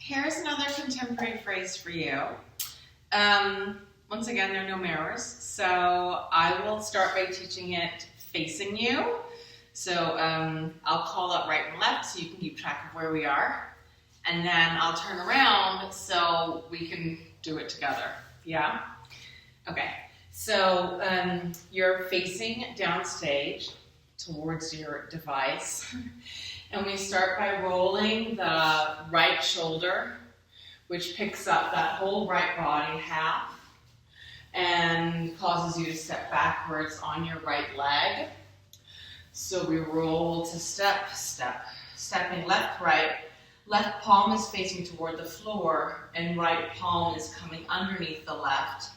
Here's another contemporary phrase for you. Once again, there are no mirrors, so I will start by teaching it facing you. So I'll call up right and left so you can keep track of where we are. And then I'll turn around so we can do it together. Yeah? Okay. So you're facing downstage towards your device. And we start by rolling the right shoulder, which picks up that whole right body half and causes you to step backwards on your right leg. So we roll to step, step, stepping left, right. Left palm is facing toward the floor and right palm is coming underneath the left,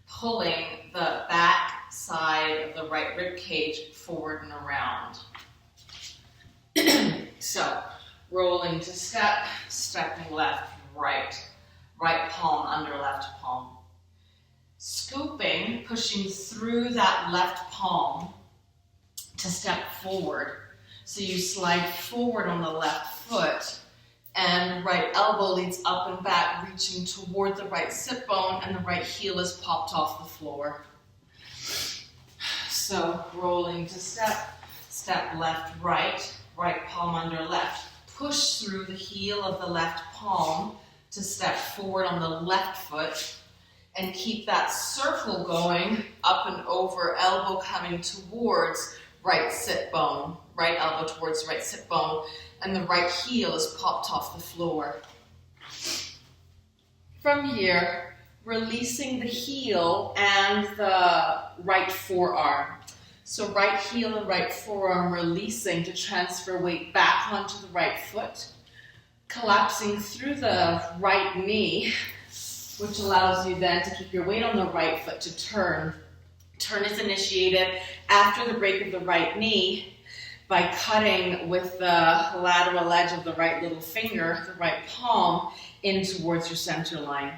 pulling the back side of the right rib cage forward and around. So, rolling to step, stepping left, right. Right palm under left palm. Scooping, pushing through that left palm to step forward. So you slide forward on the left foot and right elbow leads up and back, reaching toward the right sit bone and the right heel is popped off the floor. So rolling to step, step left, right. Right palm under left. Push through the heel of the left palm to step forward on the left foot and keep that circle going up and over, elbow coming towards right sit bone, right elbow towards right sit bone, and the right heel is popped off the floor. From here, releasing the heel and the right forearm. So right heel and right forearm releasing to transfer weight back onto the right foot, collapsing through the right knee, which allows you then to keep your weight on the right foot to turn. Turn is initiated after the break of the right knee by cutting with the lateral edge of the right little finger, the right palm, in towards your center line.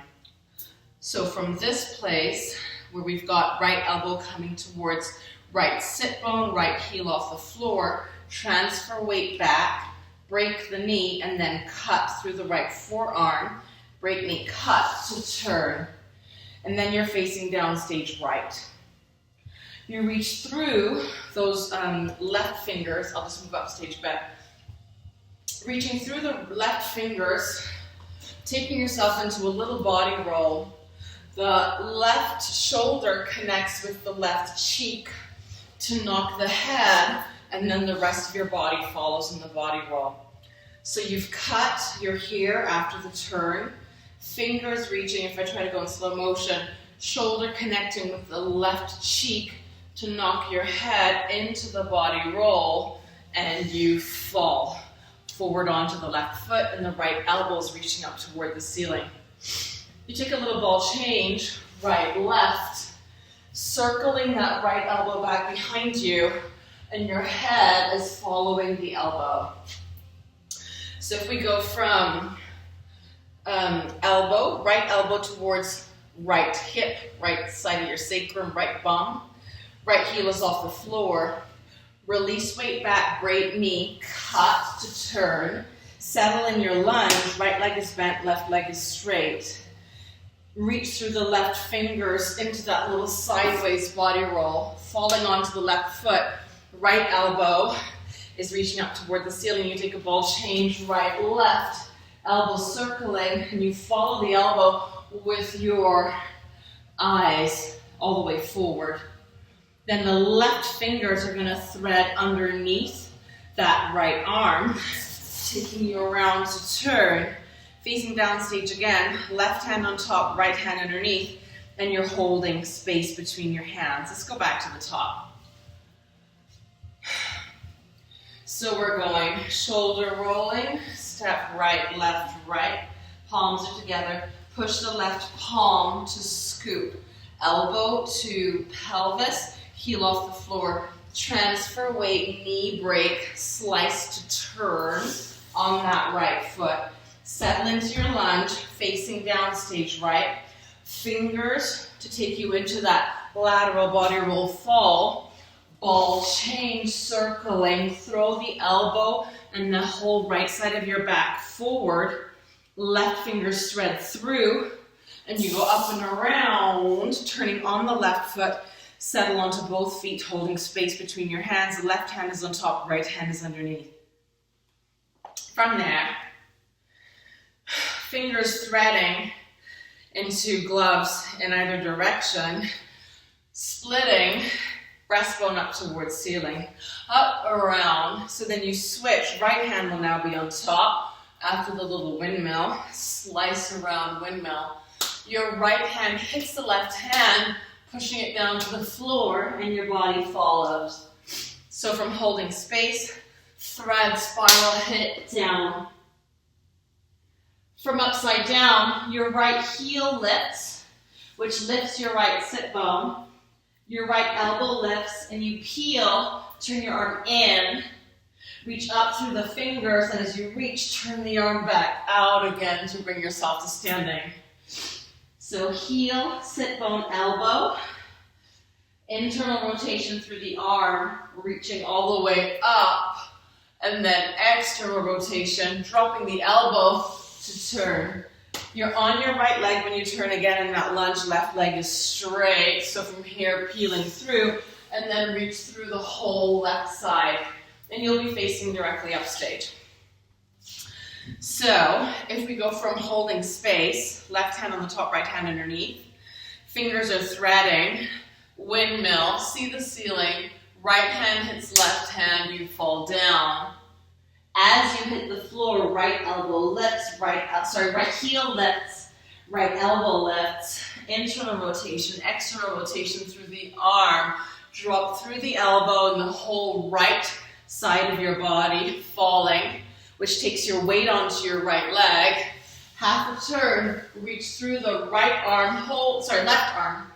So from this place, where we've got right elbow coming towards right sit bone, right heel off the floor, transfer weight back, break the knee, and then cut through the right forearm, break knee, cut to turn. And then you're facing downstage right. You reach through those left fingers, I'll just move up stage back. Reaching through the left fingers, taking yourself into a little body roll. The left shoulder connects with the left cheek to knock the head, and then the rest of your body follows in the body roll. So you've cut, you're here after the turn, fingers reaching, if I try to go in slow motion, shoulder connecting with the left cheek to knock your head into the body roll, and you fall forward onto the left foot, and the right elbow is reaching up toward the ceiling. You take a little ball change, right, left, circling that right elbow back behind you, and your head is following the elbow. So if we go from elbow, right elbow towards right hip, right side of your sacrum, right bum, right heel is off the floor, release weight back, break knee, cut to turn, settle in your lunge, right leg is bent, left leg is straight. Reach through the left fingers into that little sideways body roll, falling onto the left foot. Right elbow is reaching up toward the ceiling. You take a ball change, right, left, elbow circling, and you follow the elbow with your eyes all the way forward. Then the left fingers are going to thread underneath that right arm, taking you around to turn. Facing downstage again, left hand on top, right hand underneath, and you're holding space between your hands. Let's go back to the top. So we're going shoulder rolling, step right, left, right, palms are together, push the left palm to scoop, elbow to pelvis, heel off the floor, transfer weight, knee break, slice to turn on that right foot. Settle into your lunge, facing downstage right. Fingers to take you into that lateral body roll fall. Ball change, circling. Throw the elbow and the whole right side of your back forward. Left fingers thread through, and you go up and around, turning on the left foot, settle onto both feet, holding space between your hands. The left hand is on top, right hand is underneath. From there, fingers threading into gloves in either direction, splitting, breastbone up towards ceiling, up, around. So then you switch, right hand will now be on top. After the little windmill, slice around windmill. Your right hand hits the left hand, pushing it down to the floor, and your body follows. So from holding space, thread, spiral, hit, down. From upside down, your right heel lifts, which lifts your right sit bone. Your right elbow lifts, and you peel, turn your arm in, reach up through the fingers, and as you reach, turn the arm back out again to bring yourself to standing. So heel, sit bone, elbow, internal rotation through the arm, reaching all the way up, and then external rotation, dropping the elbow to turn. You're on your right leg when you turn again, and that lunge, left leg is straight. So from here, peeling through, and then reach through the whole left side. And you'll be facing directly upstage. So if we go from holding space, left hand on the top, right hand underneath, fingers are threading, windmill, see the ceiling, right hand hits left hand, you fall down. As you hit the floor, right elbow lifts, right heel lifts, right elbow lifts, internal rotation, external rotation through the arm, drop through the elbow and the whole right side of your body falling, which takes your weight onto your right leg. Half a turn, reach through the right arm, left arm,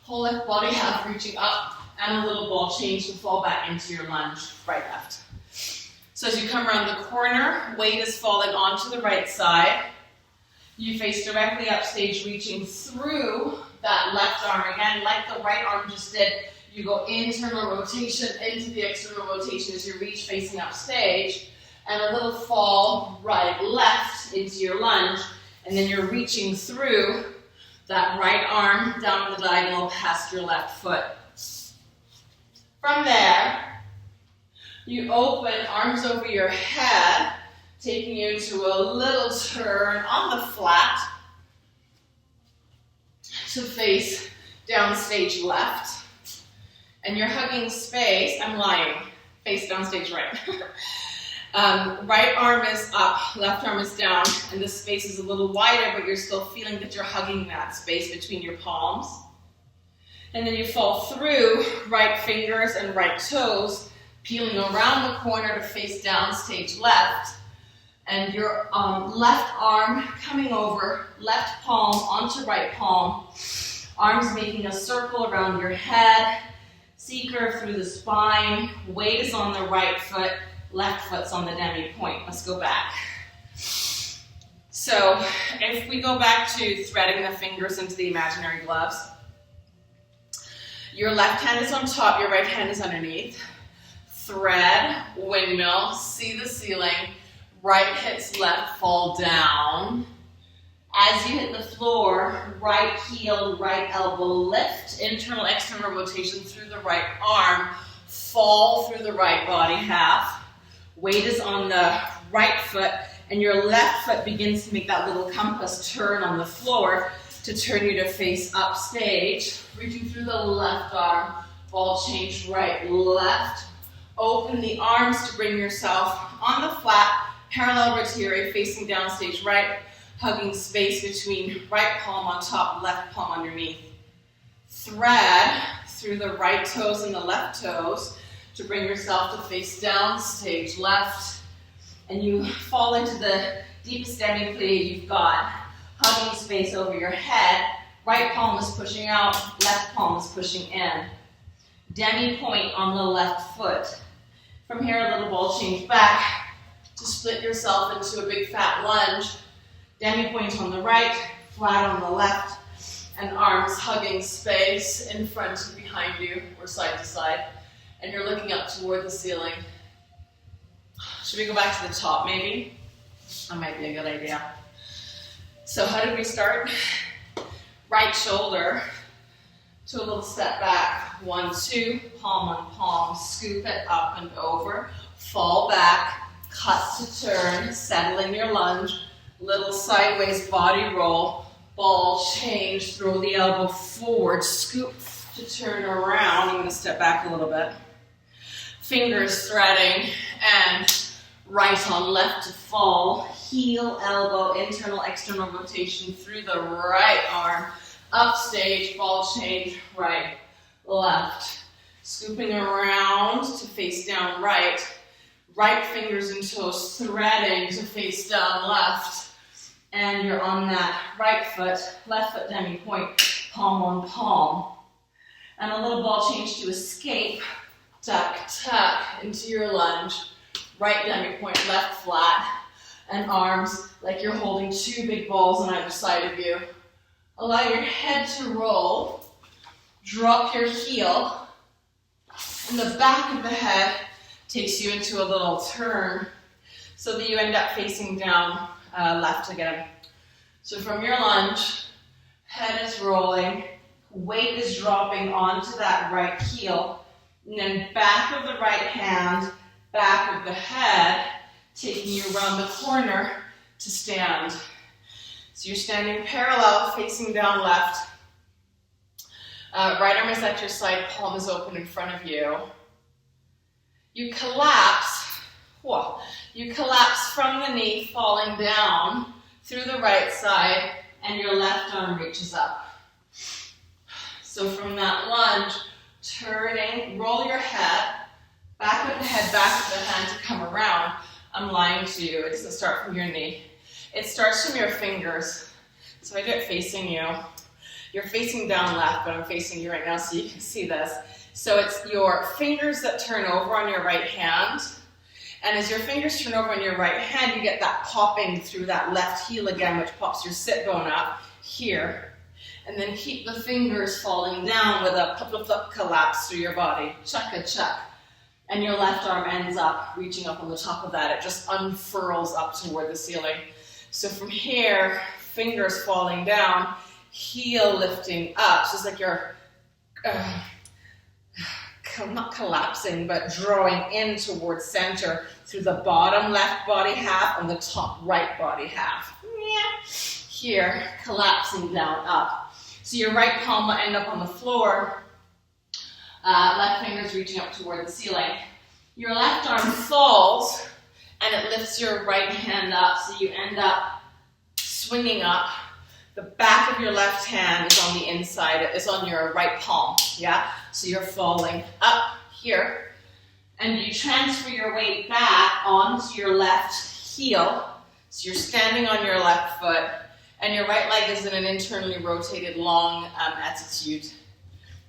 whole left body half reaching up, and a little ball change to fall back into your lunge, right, left. So as you come around the corner, weight is falling onto the right side. You face directly upstage, reaching through that left arm again, like the right arm just did. You go internal rotation into the external rotation as you reach facing upstage, and a little fall right, left into your lunge, and then you're reaching through that right arm down the diagonal past your left foot. From there, you open arms over your head, taking you to a little turn on the flat to face downstage left. And you're hugging space. I'm lying. Face downstage right. Right arm is up, left arm is down, and the space is a little wider, but you're still feeling that you're hugging that space between your palms. And then you fall through right fingers and right toes, peeling around the corner to face downstage left. And your left arm coming over, left palm onto right palm, arms making a circle around your head, C-curve through the spine, weight is on the right foot, left foot's on the demi-point. Let's go back. So if we go back to threading the fingers into the imaginary gloves, your left hand is on top, your right hand is underneath. Thread, windmill, see the ceiling, right hits left, fall down. As you hit the floor, right heel, right elbow lift, internal, external rotation through the right arm, fall through the right body half. Weight is on the right foot, and your left foot begins to make that little compass turn on the floor to turn you to face upstage. Reaching through the left arm, ball change right, left. Open the arms to bring yourself on the flat, parallel rotary, facing downstage right, hugging space between right palm on top, left palm underneath. Thread through the right toes and the left toes to bring yourself to face downstage left, and you fall into the deepest demi-plie you've got, hugging space over your head. Right palm is pushing out, left palm is pushing in. Demi-point on the left foot. From here, a little ball change back to split yourself into a big fat lunge. Demi-point on the right, flat on the left, and arms hugging space in front and behind you, or side to side. And you're looking up toward the ceiling. Should we go back to the top, maybe? That might be a good idea. So how did we start? Right shoulder to a little step back. 1, 2, palm on palm, scoop it up and over, fall back, cut to turn, settle in your lunge, little sideways body roll, ball change, throw the elbow forward, scoop to turn around. I'm going to step back a little bit. Fingers threading and right on left to fall, heel, elbow, internal, external rotation through the right arm, up stage, ball change, right, left. Scooping around to face down right, right fingers and toes threading to face down left, and you're on that right foot, left foot demi-point, palm on palm. And a little ball change to escape, tuck, tuck into your lunge, right demi-point, left flat, and arms like you're holding 2 big balls on either side of you. Allow your head to roll, drop your heel, and the back of the head takes you into a little turn so that you end up facing down left again. So from your lunge, head is rolling, weight is dropping onto that right heel, and then back of the right hand, back of the head, taking you around the corner to stand. So you're standing parallel, facing down left. Right arm is at your side, palm is open in front of you. You collapse. Whoa. You collapse from the knee, falling down through the right side, and your left arm reaches up. So from that lunge, turning, roll your head, back of the head, back of the hand to come around. I'm lying to you. It doesn't start from your knee. It starts from your fingers. So I do it facing you. You're facing down left, but I'm facing you right now so you can see this. So it's your fingers that turn over on your right hand. And as your fingers turn over on your right hand, you get that popping through that left heel again, which pops your sit bone up here. And then keep the fingers falling down with a flip collapse through your body. Chuck-a-chuck. And your left arm ends up reaching up on the top of that. It just unfurls up toward the ceiling. So from here, fingers falling down, heel lifting up. So it's like you're not collapsing, but drawing in towards center through the bottom left body half and the top right body half. Here, collapsing down up. So your right palm will end up on the floor. Left fingers reaching up toward the ceiling. Your left arm falls and it lifts your right hand up, so you end up swinging up. The back of your left hand is on the inside, it's on your right palm, yeah? So you're falling up here, and you transfer your weight back onto your left heel. So you're standing on your left foot, and your right leg is in an internally rotated long attitude,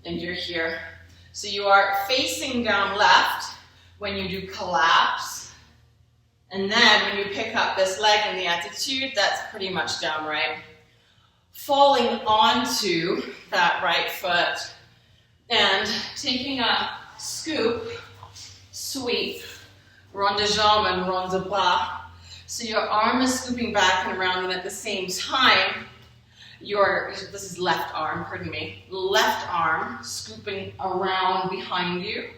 and you're here. So you are facing down left when you do collapse, and then when you pick up this leg in the attitude, that's pretty much down right. Falling onto that right foot and taking a scoop, sweep, rond de jambe and rond de bras. So your arm is scooping back and around, and at the same time, this is left arm, pardon me, left arm scooping around behind you,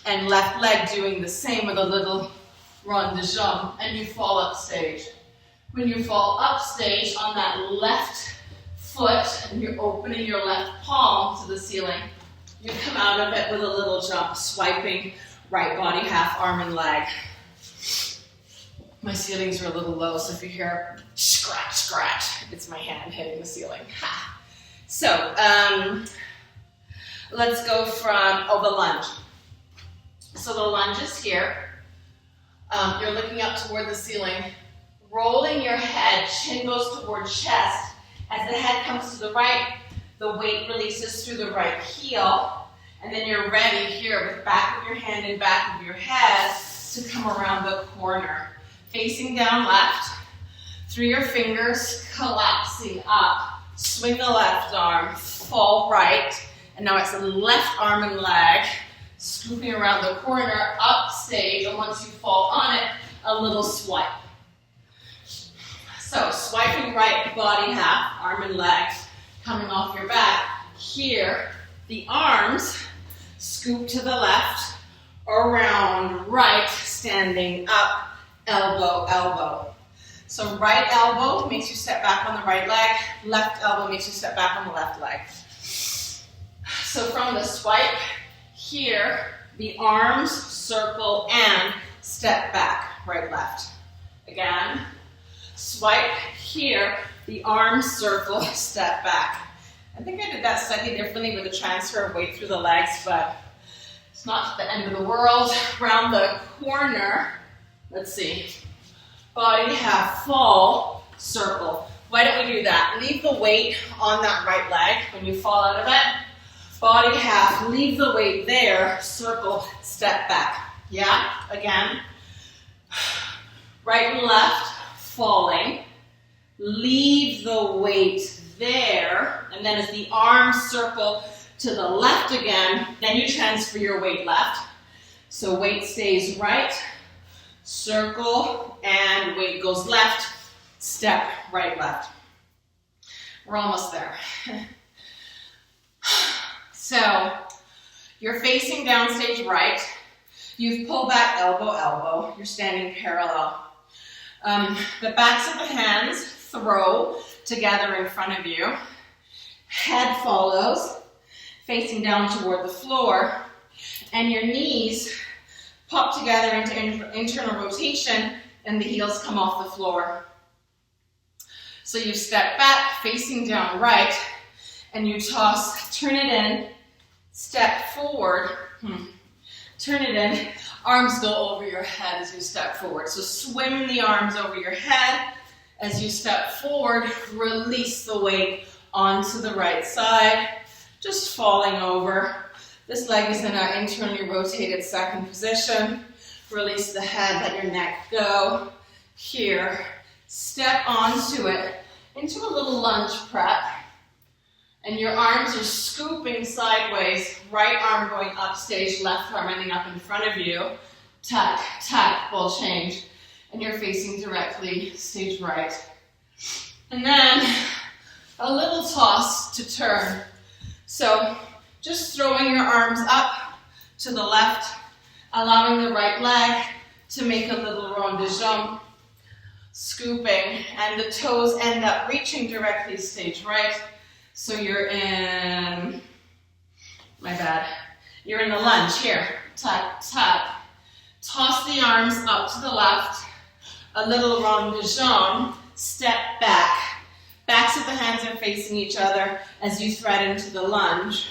and left leg doing the same with a little rond de jambe, and you fall up stage. When you fall up stage on that left foot, and you're opening your left palm to the ceiling, you come out of it with a little jump, swiping right body half, arm and leg. My ceilings are a little low, so if you hear scratch, scratch, it's my hand hitting the ceiling. Ha. So, let's go from, the lunge. So the lunge is here. You're looking up toward the ceiling, rolling your head, chin goes toward chest. As the head comes to the right, the weight releases through the right heel, and then you're ready here with back of your hand and back of your head to come around the corner. Facing down left, through your fingers, collapsing up, swing the left arm, fall right, and now it's the left arm and leg, scooping around the corner, up stage, and once you fall on it, a little swipe. So swiping right, body half, arm and legs coming off your back. Here, the arms scoop to the left, around right, standing up, elbow, elbow. So right elbow makes you step back on the right leg, left elbow makes you step back on the left leg. So from the swipe, here, the arms circle and step back, right, left. Again, swipe here, the arms circle, step back. I think I did that slightly differently with the transfer of weight through the legs, but it's not the end of the world. Round the corner, let's see. Body half, fall, circle. Why don't we do that? Leave the weight on that right leg when you fall out of it. Body half, leave the weight there, circle, step back. Yeah, again. Right and left, falling. Leave the weight there, and then as the arms circle to the left again, then you transfer your weight left. So weight stays right, circle, and weight goes left, step, right, left. We're almost there. So you're facing downstage right. You've pulled back elbow, elbow. You're standing parallel. The backs of the hands throw together in front of you. Head follows, facing down toward the floor. And your knees pop together into internal rotation and the heels come off the floor. So you step back, facing down right, and you toss, turn it in, step forward, turn it in, arms go over your head as you step forward. So swim the arms over your head as you step forward, release the weight onto the right side, just falling over. This leg is in our internally rotated second position. Release the head, let your neck go. Here, step onto it, into a little lunge prep. And your arms are scooping sideways, right arm going up stage, left arm ending up in front of you. Tuck, tuck, ball change. And you're facing directly stage right. And then a little toss to turn. So just throwing your arms up to the left, allowing the right leg to make a little rond de jambe. Scooping, and the toes end up reaching directly stage right. So you're in, you're in the lunge here. Tuck, tuck. Toss the arms up to the left, a little rond de jambe, step back. Backs of the hands are facing each other as you thread into the lunge.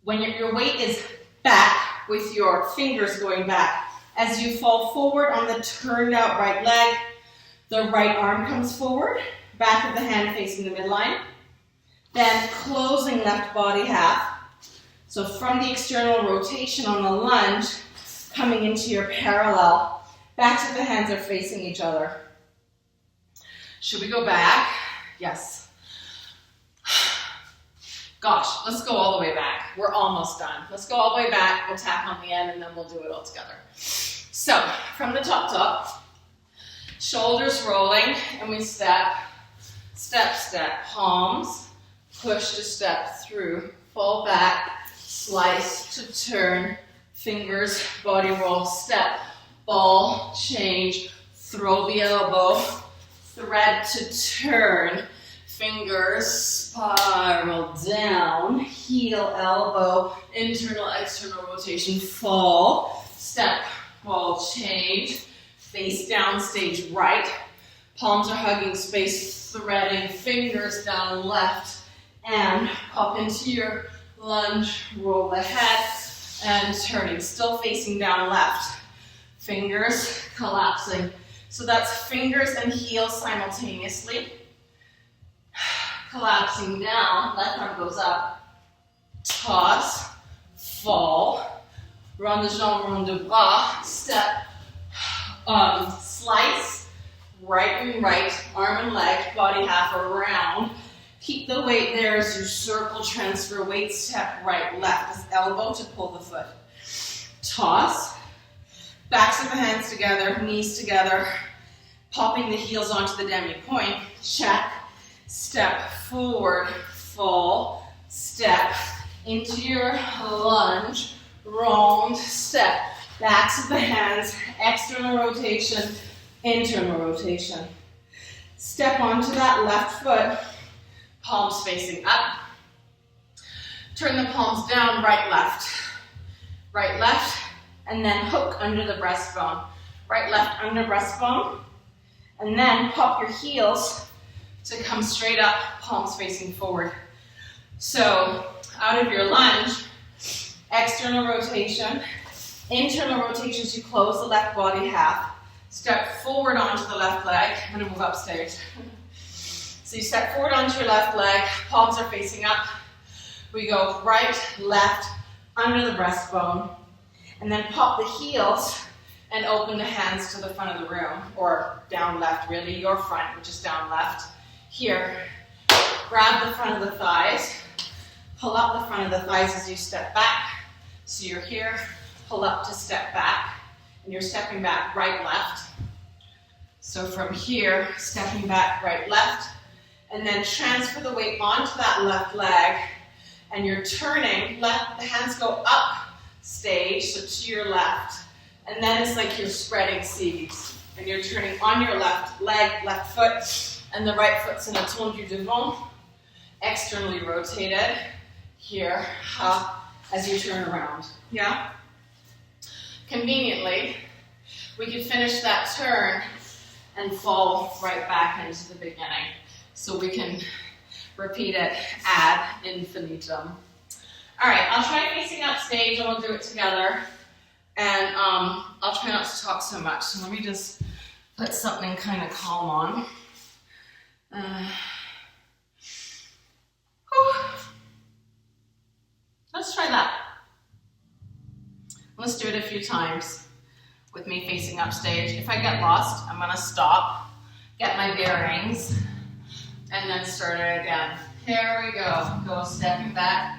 When your weight is back with your fingers going back, as you fall forward on the turned out right leg, the right arm comes forward, back of the hand facing the midline. Then closing left body half. So from the external rotation on the lunge, coming into your parallel, backs of the hands are facing each other. Should we go back? Yes. Gosh, let's go all the way back. We're almost done. Let's go all the way back. We'll tap on the end and then we'll do it all together. So from the top, shoulders rolling, and we step, step, step, palms, push to step through, fall back, slice to turn, fingers, body roll, step, ball, change, throw the elbow, thread to turn, fingers, spiral down, heel, elbow, internal, external rotation, fall, step, ball, change, face down, stage right, palms are hugging space, threading, fingers down left, and pop into your lunge, roll the head, and turning, still facing down left, fingers collapsing. So that's fingers and heels simultaneously. Collapsing down, left arm goes up, toss, fall, rond de jambe, rond de bras, step, slice, right and right, arm and leg, body half around. Keep the weight there as you circle, transfer weight, step right, left. This elbow to pull the foot. Toss, backs of the hands together, knees together, popping the heels onto the demi-point, check, step forward, full step into your lunge, round step, backs of the hands, external rotation, internal rotation. Step onto that left foot, palms facing up. Turn the palms down, right, left, and then hook under the breastbone. Right, left under breastbone, and then pop your heels to come straight up, palms facing forward. So out of your lunge, external rotation, internal rotation as you close the left body half. Step forward onto the left leg. I'm going to move upstage. So you step forward onto your left leg, palms are facing up. We go right, left, under the breastbone, and then pop the heels and open the hands to the front of the room, or down left really, your front, which is down left. Here, grab the front of the thighs, pull up the front of the thighs as you step back. So you're here, pull up to step back, and you're stepping back right, left. So from here, stepping back right, left, and then transfer the weight onto that left leg, and you're turning, the hands go up stage, so to your left, and then it's like you're spreading seeds, and you're turning on your left leg, left foot, and the right foot's in a tendu devant, externally rotated, here, as you turn around, yeah? Conveniently, we could finish that turn and fall right back into the beginning. So we can repeat it ad infinitum. All right, I'll try facing up stage and we'll do it together. And I'll try not to talk so much. So let me just put something kind of calm on. Let's try that. Let's do it a few times with me facing up stage. If I get lost, I'm gonna stop, get my bearings, and then start it again. Here we go. Go stepping back.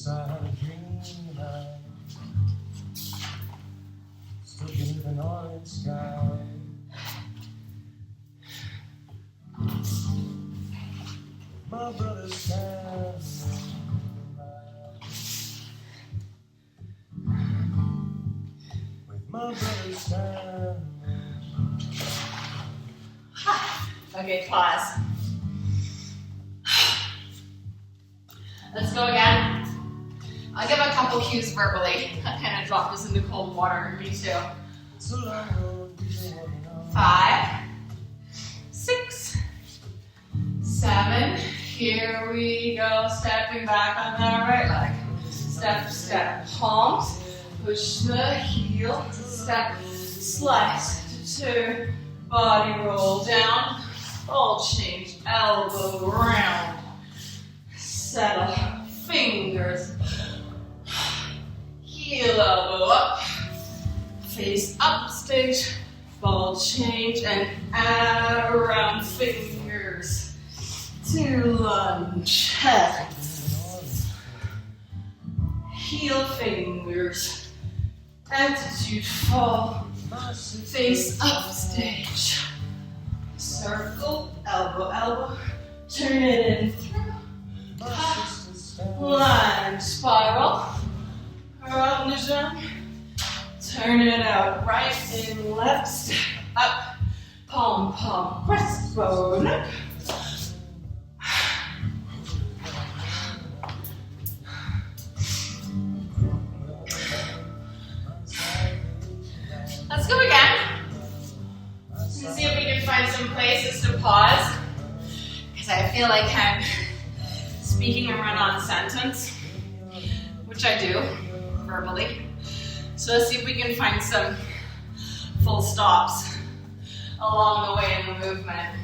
I had a dream tonight, stuck beneath an orange sky. My brother's standing with my brother's standing. Okay, pause. Let's go again. I'll give a couple cues verbally. I kind of dropped this into cold water. Me too. 5, 6, 7. Here we go. Stepping back on that right leg. Step, step. Palms. Push the heel. Step. Slice to 2. Body roll down. Ball change. Elbow round. Settle. Fingers. Heel, elbow up, face up stage, ball change, and around fingers to lunge, head, heel fingers, attitude fall, face up stage, circle, elbow, elbow, turn it in through, lunge, spiral, around the jump, turn it out, right and left, step up, palm, palm, breastbone up. Let's go again. And see if we can find some places to pause, because I feel like I'm speaking a run-on sentence, which I do. Verbally. So let's see if we can find some full stops along the way in the movement.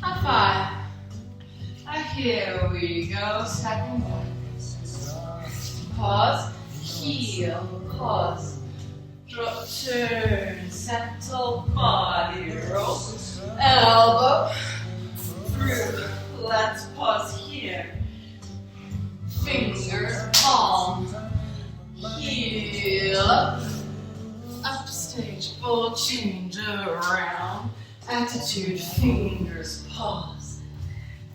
High five. Here we go. Stepping back. Pause. Heel. Pause. Drop, turn. Settle. Body roll. Elbow. Through. Let's pause here. Finger. Palm. Heel. Up stage. Ball change around. Attitude. Fingers. Pause.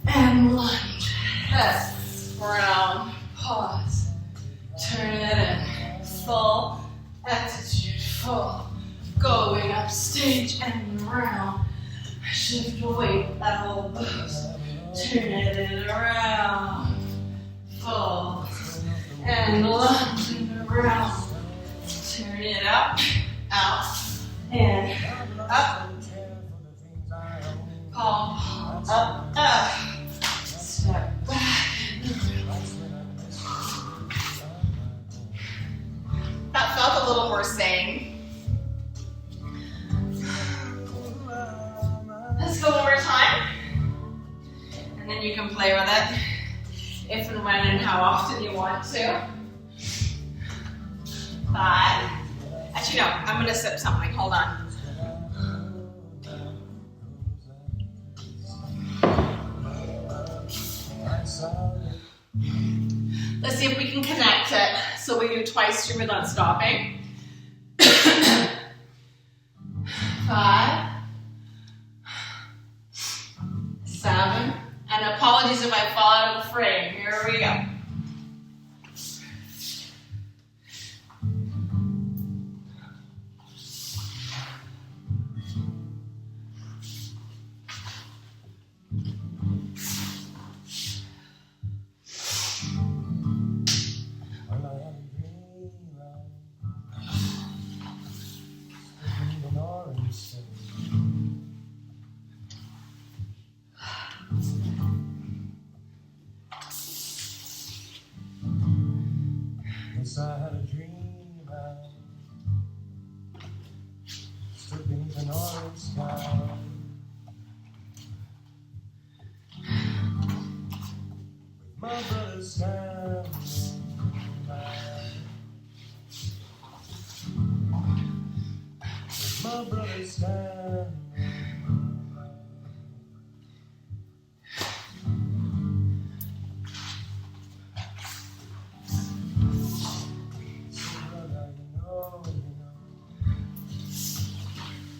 And lunge. Head. Round. Pause. Turn it in. Full. Attitude. Full. Going up stage and round. Shift weight. Elbows. Turn it in around. Full. And lunge and around. Turn it up. Out. And up. Palm. Up. Up. Step back. That felt a little more sane. Let's go one more time. And then you can play with it if and when and how often you want to. 5. Actually, no, I'm going to sip something. Hold on. Let's see if we can connect it. So we do twice through without stopping. 5, 7, and apologies if I fall out of the frame. Here we go. Yes, I had a dream about stood beneath an orange sky. With my brother standing by. With my brother standing by.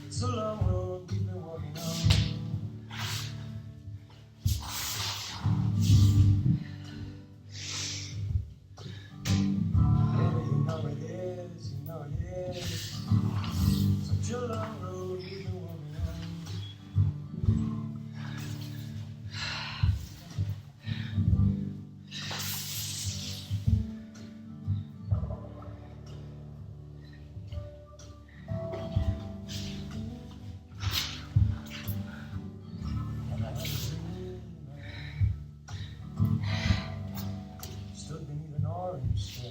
It's a long road we've been walking on. Yeah, you know it is, you know it is. Such a long road we've been walking on. Stood beneath an orange tree.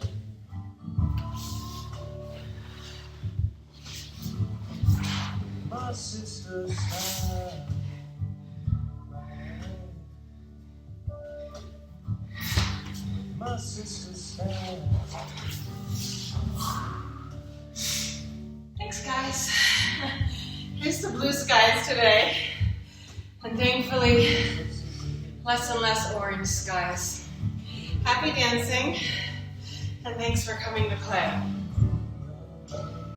My sister standing by. My sister standing. Thanks, guys. Here's the blue skies today. And thankfully, less and less orange skies. Happy dancing, and thanks for coming to play.